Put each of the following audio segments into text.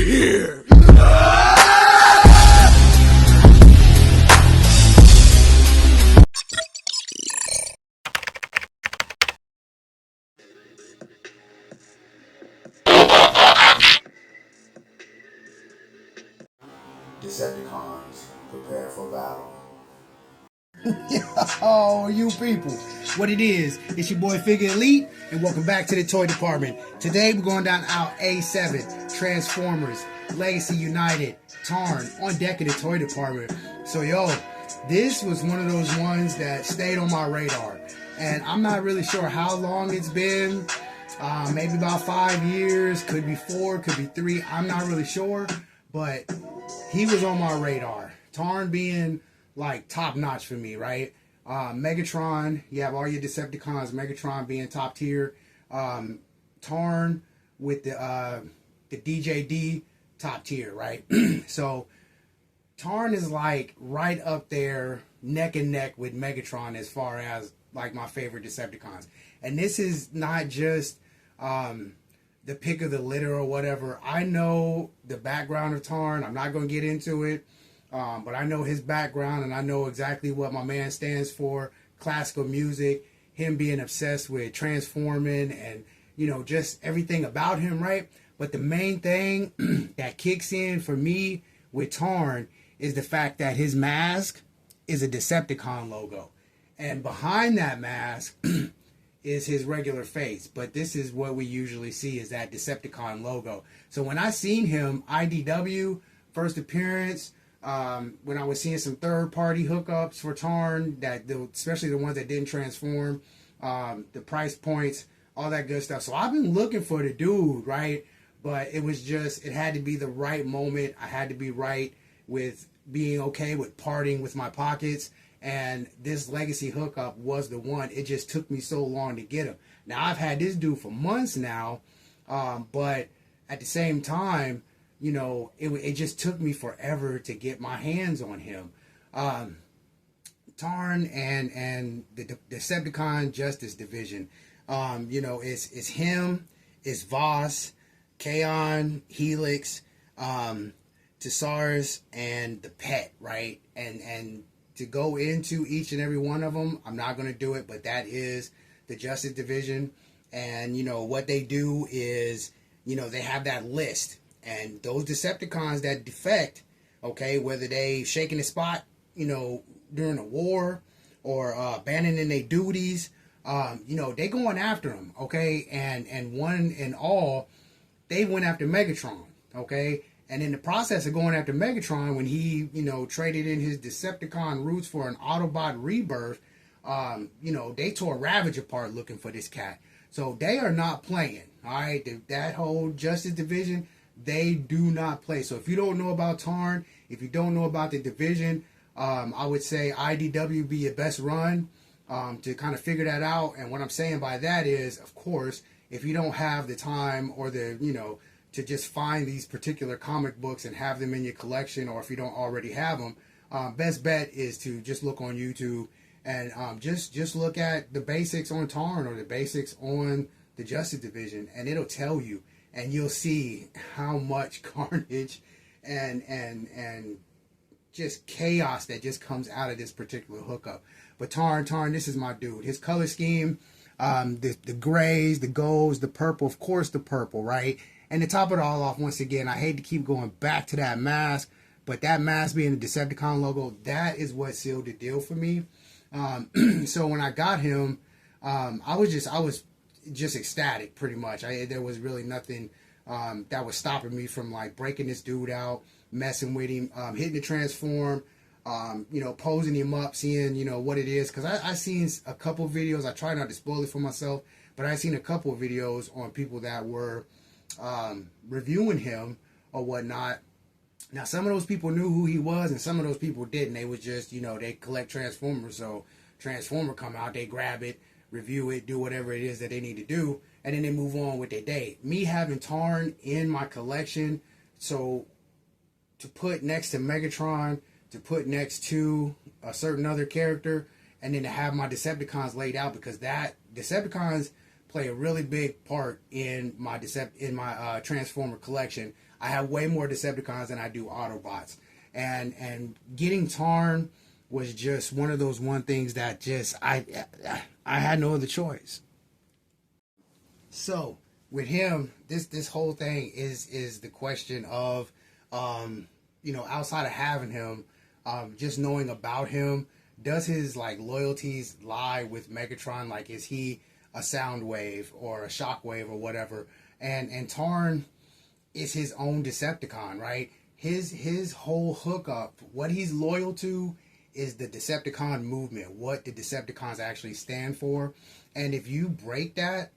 here. Decepticons, prepare for battle. Oh, you people. What it is, it's your boy Figure Elite, and welcome back to the Toy Department. Today we're going down aisle A7, Transformers, Legacy United, Tarn, on deck in the Toy Department. So yo, this was one of those ones that stayed on my radar. And I'm not really sure how long it's been. Maybe about 5 years, could be 4, could be 3, I'm not really sure. But he was on my radar. Tarn being like top notch for me, right? Megatron, you have all your Decepticons, Megatron being top tier. Tarn with the DJD top tier, right? So Tarn is like right up there, neck and neck with Megatron as far as like my favorite Decepticons. And this is not just the pick of the litter or whatever. I know the background of Tarn. I'm not going to get into it. But I know his background, and I know exactly what my man stands for. Classical music, him being obsessed with transforming, and you know, just everything about him, right? But the main thing that kicks in for me with Tarn is the fact that his mask is a Decepticon logo, and behind that mask is his regular face. But this is what we usually see, is that Decepticon logo. So when I seen him IDW first appearance, when I was seeing some third-party hookups for Tarn, especially the ones that didn't transform, the price points, all that good stuff. So I've been looking for the dude, right? But it was just, it had to be the right moment. I had to be right with being okay with parting with my pockets. And this Legacy hookup was the one. It just took me so long to get him. Now, I've had this dude for months now, but at the same time, you know, it just took me forever to get my hands on him. Tarn and the Decepticon Justice Division. You know, it's him, it's Voss, Kaon, Helix, Tessaris, and the Pet, right? And to go into each and every one of them, I'm not going to do it, but that is the Justice Division. And, you know, what they do is, you know, they have that list. And those Decepticons that defect, okay, whether they shaking the spot, you know, during a war or abandoning their duties, you know, they going after them, okay? And one and all, they went after Megatron, okay? And in the process of going after Megatron, when he, you know, traded in his Decepticon roots for an Autobot rebirth, you know, they tore Ravage apart looking for this cat. So they are not playing, all right? That whole Justice Division, they do not play. So if you don't know about Tarn, if you don't know about the division, I would say IDW be your best run to kind of figure that out. And what I'm saying by that is, of course, if you don't have the time or the, you know, to just find these particular comic books and have them in your collection, or if you don't already have them, best bet is to just look on YouTube and just look at the basics on Tarn or the basics on the Justice Division, and it'll tell you. And you'll see how much carnage and just chaos that just comes out of this particular hookup. But Tarn, this is my dude. His color scheme, the grays, the golds, the purple, of course the purple, right? And to top it all off, once again, I hate to keep going back to that mask, but that mask being the Decepticon logo, that is what sealed the deal for me. So when I got him, I was just ecstatic, pretty much. There was really nothing that was stopping me from like breaking this dude out, messing with him, hitting the transform, you know, posing him up, seeing, you know, what it is. Because I seen a couple of videos. I try not to spoil it for myself, but I seen a couple of videos on people that were reviewing him or whatnot. Now, some of those people knew who he was, and some of those people didn't. They was just, you know, they collect Transformers, so Transformer come out, they grab it, review it, do whatever it is that they need to do, and then they move on with their day. Me having Tarn in my collection, so to put next to Megatron, to put next to a certain other character, and then to have my Decepticons laid out, because that Decepticons play a really big part in my Transformer collection. I have way more Decepticons than I do Autobots, and getting Tarn was just one of those things that just I had no other choice. So with him, this whole thing is the question of outside of having him, just knowing about him, does his like loyalties lie with Megatron? Like, is he a Soundwave or a Shockwave or whatever? And Tarn is his own Decepticon, right? His whole hookup, what he's loyal to is the Decepticon movement, what the Decepticons actually stand for. And if you break that,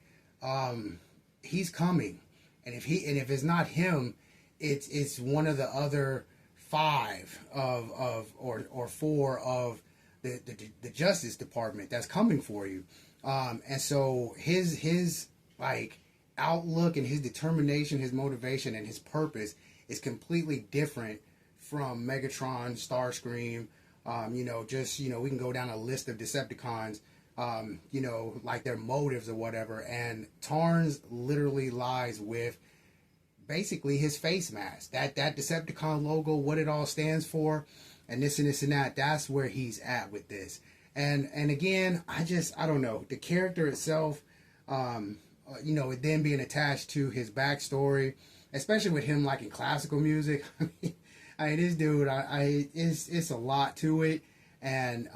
he's coming. And if it's not him, it's one of the other 5 or 4 of the Justice Department that's coming for you. And so his like outlook and his determination, his motivation, and his purpose is completely different from Megatron, Starscream. We can go down a list of Decepticons, like their motives or whatever. And Tarn's literally lies with basically his face mask, that Decepticon logo, what it all stands for, and this and this and that. That's where he's at with this. And again, I don't know, the character itself, it then being attached to his backstory, especially with him liking classical music. I mean, this dude, it's a lot to it, and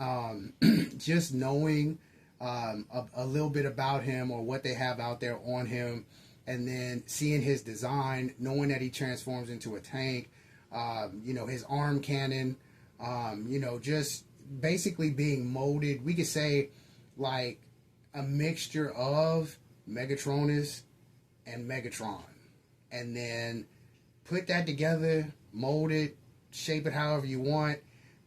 just knowing a little bit about him or what they have out there on him, and then seeing his design, knowing that he transforms into a tank, his arm cannon, just basically being molded, we could say, like a mixture of Megatronus and Megatron, and then put that together, mold it, shape it however you want,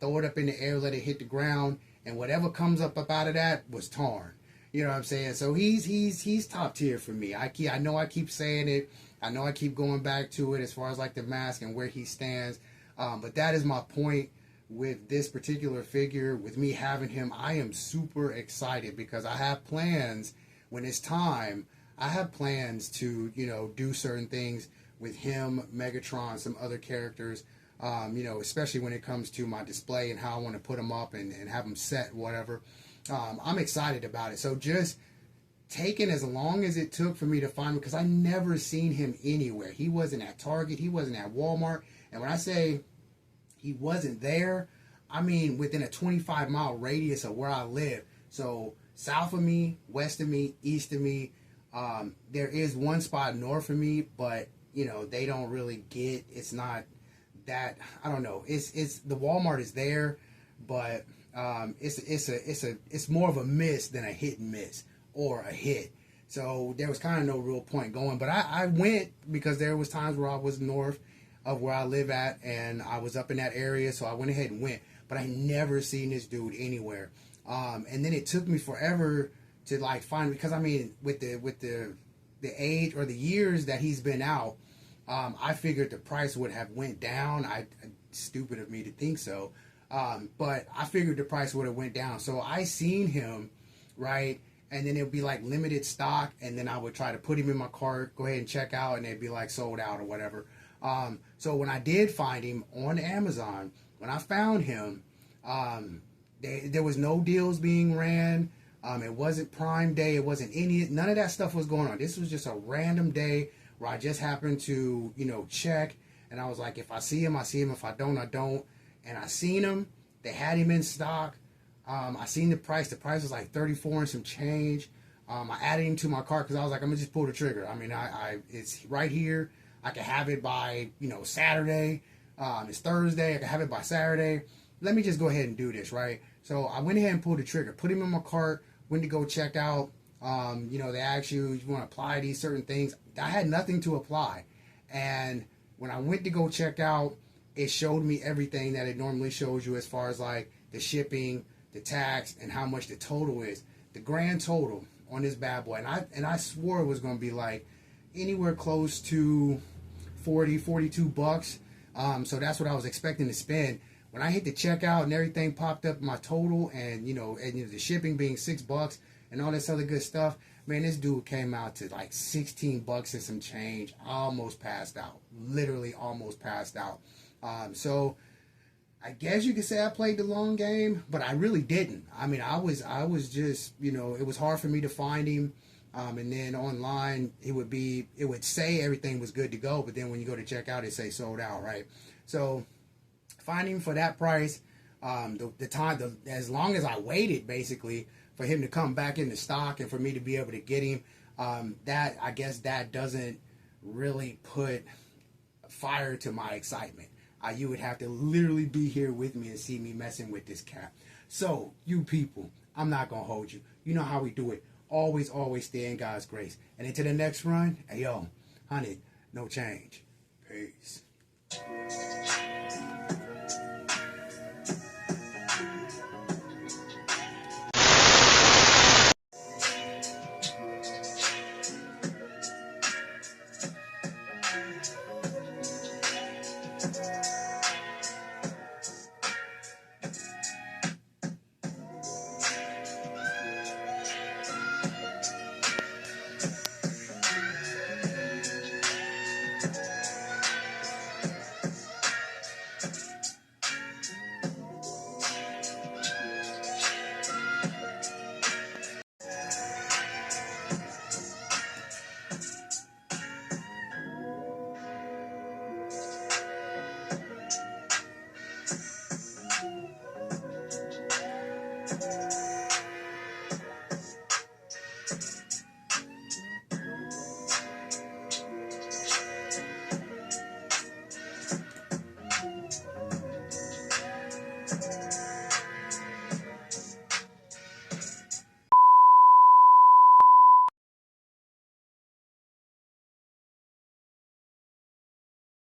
throw it up in the air, let it hit the ground, and whatever comes up out of that was Tarn. You know what I'm saying? So he's top tier for me. I know I keep saying it. I know I keep going back to it as far as like the mask and where he stands. But that is my point with this particular figure. With me having him, I am super excited because I have plans when it's time. I have plans to, do certain things with him, Megatron, some other characters, especially when it comes to my display and how I want to put them up and have them set, whatever. I'm excited about it. So just taking as long as it took for me to find him, because I never seen him anywhere. He wasn't at Target. He wasn't at Walmart. And when I say he wasn't there, I mean within a 25-mile radius of where I live. So south of me, west of me, east of me. There is one spot north of me, but they don't really get. It's not that, I don't know. It's the Walmart is there, but it's more of a miss than a hit and miss or a hit. So there was kind of no real point going. But I went because there was times where I was north of where I live at, and I was up in that area, so I went ahead and went. But I never seen this dude anywhere. And then it took me forever to like find, because I mean with the age or the years that he's been out, I figured the price would have went down. Stupid of me to think so. But I figured the price would have went down. So I seen him, right? And then it would be like limited stock. And then I would try to put him in my cart, go ahead and check out, and they'd be like sold out or whatever. So when I did find him on Amazon, when I found him, there was no deals being ran. It wasn't Prime Day. It wasn't none of that stuff was going on. This was just a random day where I just happened to, check. And I was like, if I see him, I see him. If I don't, I don't. And I seen him. They had him in stock. I seen the price. The price was like $34 and some change. I added him to my cart because I was like, I'm gonna just pull the trigger. I mean, it's right here. I can have it by Saturday. It's Thursday. I can have it by Saturday. Let me just go ahead and do this, right? So I went ahead and pulled the trigger. Put him in my cart. Went to go check out. They ask you want to apply these certain things. I had nothing to apply, and when I went to go check out, it showed me everything that it normally shows you as far as like the shipping, the tax, and how much the total is. The grand total on this bad boy, and I swore it was going to be like anywhere close to 42 bucks. So that's what I was expecting to spend. When I hit the checkout and everything popped up my total, and the shipping being $6 and all this other good stuff, Man, this dude came out to like $16 and some change. I almost passed out. Literally almost passed out. So I guess you could say I played the long game, but I really didn't. I mean, I was just, you know, it was hard for me to find him. And then online, it would say everything was good to go, but then when you go to check out, it say sold out, right? So finding him for that price, as long as I waited, basically, for him to come back into stock and for me to be able to get him, I guess that doesn't really put fire to my excitement. You would have to literally be here with me and see me messing with this cat. So, you people, I'm not going to hold you. You know how we do it. Always, always stay in God's grace. And into the next run, hey, yo, honey, no change. Peace.